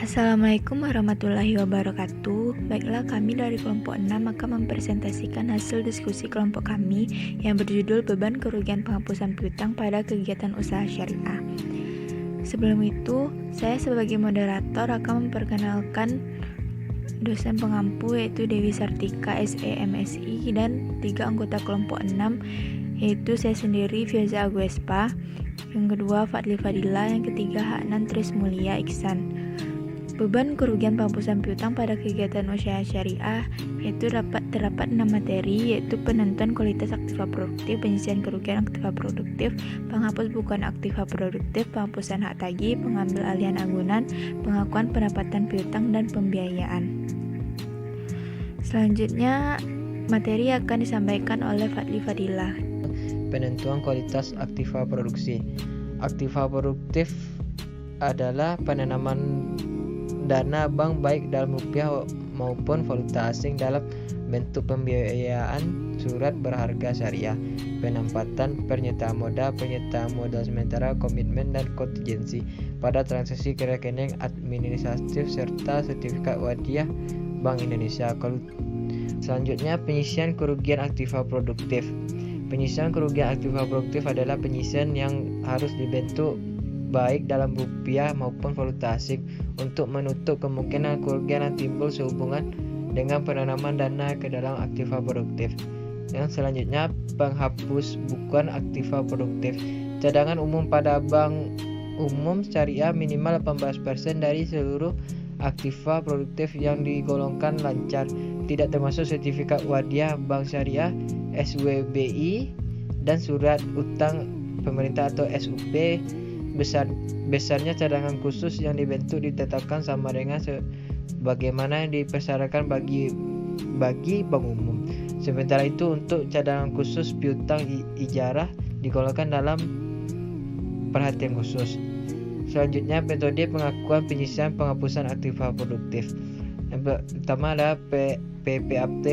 Assalamualaikum warahmatullahi wabarakatuh. Baiklah, kami dari kelompok 6 akan mempresentasikan hasil diskusi kelompok kami yang berjudul Beban Kerugian Penghapusan Piutang pada Kegiatan Usaha Syariah. Sebelum itu, saya sebagai moderator akan memperkenalkan dosen pengampu, yaitu Dewi Sartika, SE MSI, dan 3 anggota kelompok 6, yaitu saya sendiri, Fioza Aguespa, yang kedua Fadli Fadila, yang ketiga Haknan Trismulia Iksan. Beban kerugian penghapusan piutang pada kegiatan usaha syariah yaitu terdapat 6 materi, yaitu penentuan kualitas aktiva produktif, penyisian kerugian aktiva produktif, penghapus bukan aktiva produktif, penghapusan hak tagih, pengambil alihan anggunan, pengakuan pendapatan piutang, dan pembiayaan. Selanjutnya, materi akan disampaikan oleh Fadli Fadilah. Penentuan kualitas aktiva produksi. Aktiva produktif adalah penanaman dana bank baik dalam rupiah maupun valuta asing dalam bentuk pembiayaan surat berharga syariah, penempatan pernyataan modal sementara, komitmen dan kontingensi pada transaksi rekening administratif serta sertifikat wadiah Bank Indonesia. Selanjutnya, penyisian kerugian aktiva produktif. Penyisian kerugian aktiva produktif adalah penyisian yang harus dibentuk baik dalam rupiah maupun valuta asing untuk menutup kemungkinan kerugian yang timbul sehubungan dengan penanaman dana ke dalam aktiva produktif. Yang selanjutnya, penghapus bukan aktiva produktif. Cadangan umum pada bank umum syariah minimal 18% dari seluruh aktiva produktif yang digolongkan lancar, tidak termasuk sertifikat wadiah bank syariah, SWBI, dan surat utang pemerintah atau SUP. Besarnya cadangan khusus yang dibentuk ditetapkan sama dengan sebagaimana yang dipersyaratkan bagi bank umum. Sementara itu, untuk cadangan khusus piutang ijarah digolongkan dalam perhatian khusus. Selanjutnya, metode pengakuan penyisian penghapusan aktiva produktif. Yang pertama adalah PPAP,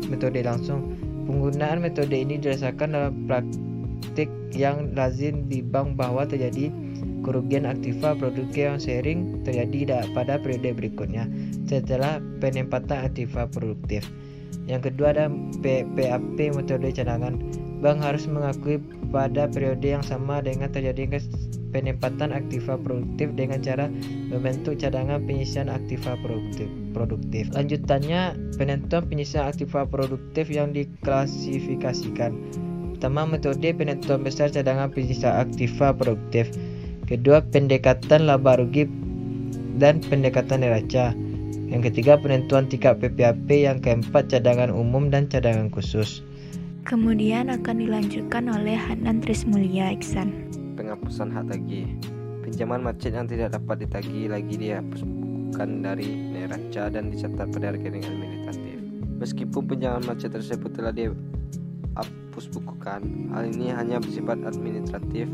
metode langsung. Penggunaan metode ini didasarkan dalam praktik yang lazim di bank bahwa terjadi kerugian aktiva produktif yang sering terjadi pada periode berikutnya setelah penempatan aktiva produktif. Yang kedua ada PPAP, metode cadangan. Bank harus mengakui pada periode yang sama dengan terjadi penempatan aktiva produktif dengan cara membentuk cadangan penyisian aktiva produktif. Lanjutannya, penentuan penyisian aktiva produktif yang diklasifikasikan. Pertama, metode penentuan besar cadangan penyisian aktiva produktif. Kedua, pendekatan laba rugi dan pendekatan neraca. Yang ketiga, penentuan tingkat PPAP. Yang keempat, cadangan umum dan cadangan khusus. Kemudian akan dilanjutkan oleh Haknan Trismulia Iksan. Penghapusan hak tagih. Pinjaman macet yang tidak dapat ditagih lagi dihapus bukan dari neraca dan dicatat pada rekening administratif. Meskipun pinjaman macet tersebut telah dihapus bukukan, hal ini hanya bersifat administratif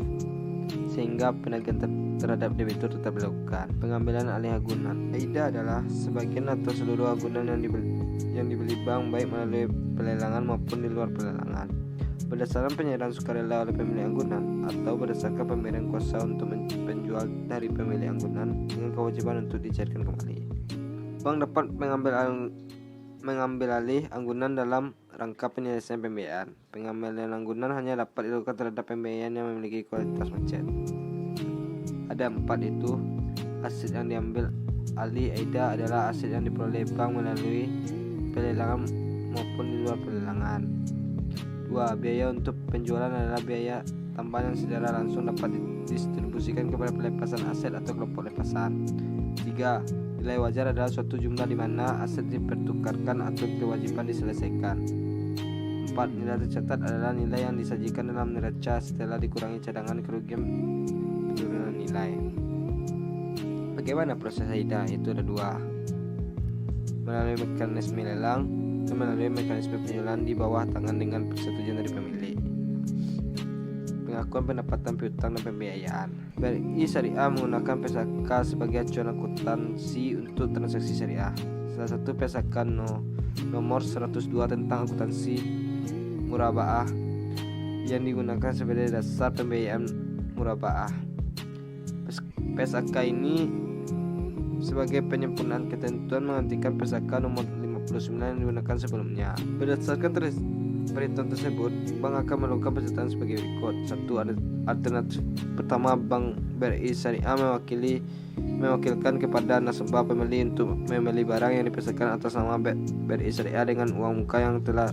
sehingga penagihan terhadap debitur tetap dilakukan. Pengambilan alih agunan. AIDA adalah sebagian atau seluruh agunan yang dibeli bank baik melalui pelelangan maupun di luar pelelangan, berdasarkan penyerahan sukarela oleh pemilik agunan atau berdasarkan pemberian kuasa untuk penjual dari pemilik agunan dengan kewajiban untuk dicairkan kembali. Bank dapat mengambil alih agunan dalam rangka penyelesaian pembiayaan. Pengambilan agunan hanya dapat dilakukan terhadap pembiayaan yang memiliki kualitas macet. Ada 4, yaitu aset yang diambil alih AIDA adalah aset yang diperoleh bank melalui pelelangan maupun di luar pelelangan. 2. Biaya untuk penjualan adalah biaya tambahan yang secara langsung dapat didistribusikan kepada pelepasan aset atau kelompok lepasan. 3. Nilai wajar adalah suatu jumlah di mana aset dipertukarkan atau kewajiban diselesaikan. 4. Nilai tercatat adalah nilai yang disajikan dalam neraca setelah dikurangi cadangan kerugian penurunan nilai. Bagaimana proses AIDA? Itu ada 2. Melalui mekanisme lelang dan melalui mekanisme penjualan di bawah tangan dengan persetujuan dari pemilik. Pengakuan pendapatan piutang dan pembiayaan. BRI Syariah menggunakan PSAK sebagai acuan akuntansi untuk transaksi syariah. Salah satu PSAK nomor 102 tentang akuntansi murabaah yang digunakan sebagai dasar pembiayaan murabaah. PSAK ini sebagai penyempurnaan ketentuan menggantikan Pesaka nomor 59 yang digunakan sebelumnya. Berdasarkan perhitungan tersebut, bank akan melakukan pesertaan sebagai berikut. 1. Alternatif pertama, Bank BRI Syariah mewakilkan kepada nasabah pembeli untuk membeli barang yang dipesankan atas nama BRI Syariah dengan uang muka yang telah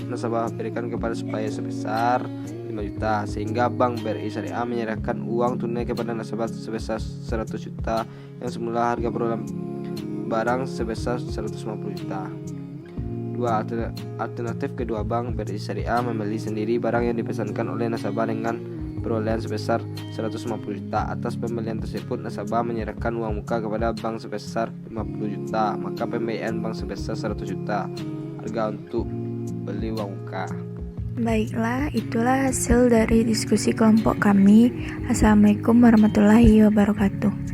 nasabah berikan kepada supplier sebesar 5 juta, sehingga Bank BRI Syariah menyerahkan uang tunai kepada nasabah sebesar 100 juta yang semula harga perolehan barang sebesar 150 juta. 2. Alternatif kedua, Bank BRI Syariah membeli sendiri barang yang dipesankan oleh nasabah dengan perolehan sebesar 150 juta. Atas pembelian tersebut, nasabah menyerahkan uang muka kepada bank sebesar 50 juta, maka pembiayaan bank sebesar 100 juta. Harga untuk beli uang muka. Baiklah, itulah hasil dari diskusi kelompok kami. Assalamualaikum warahmatullahi wabarakatuh.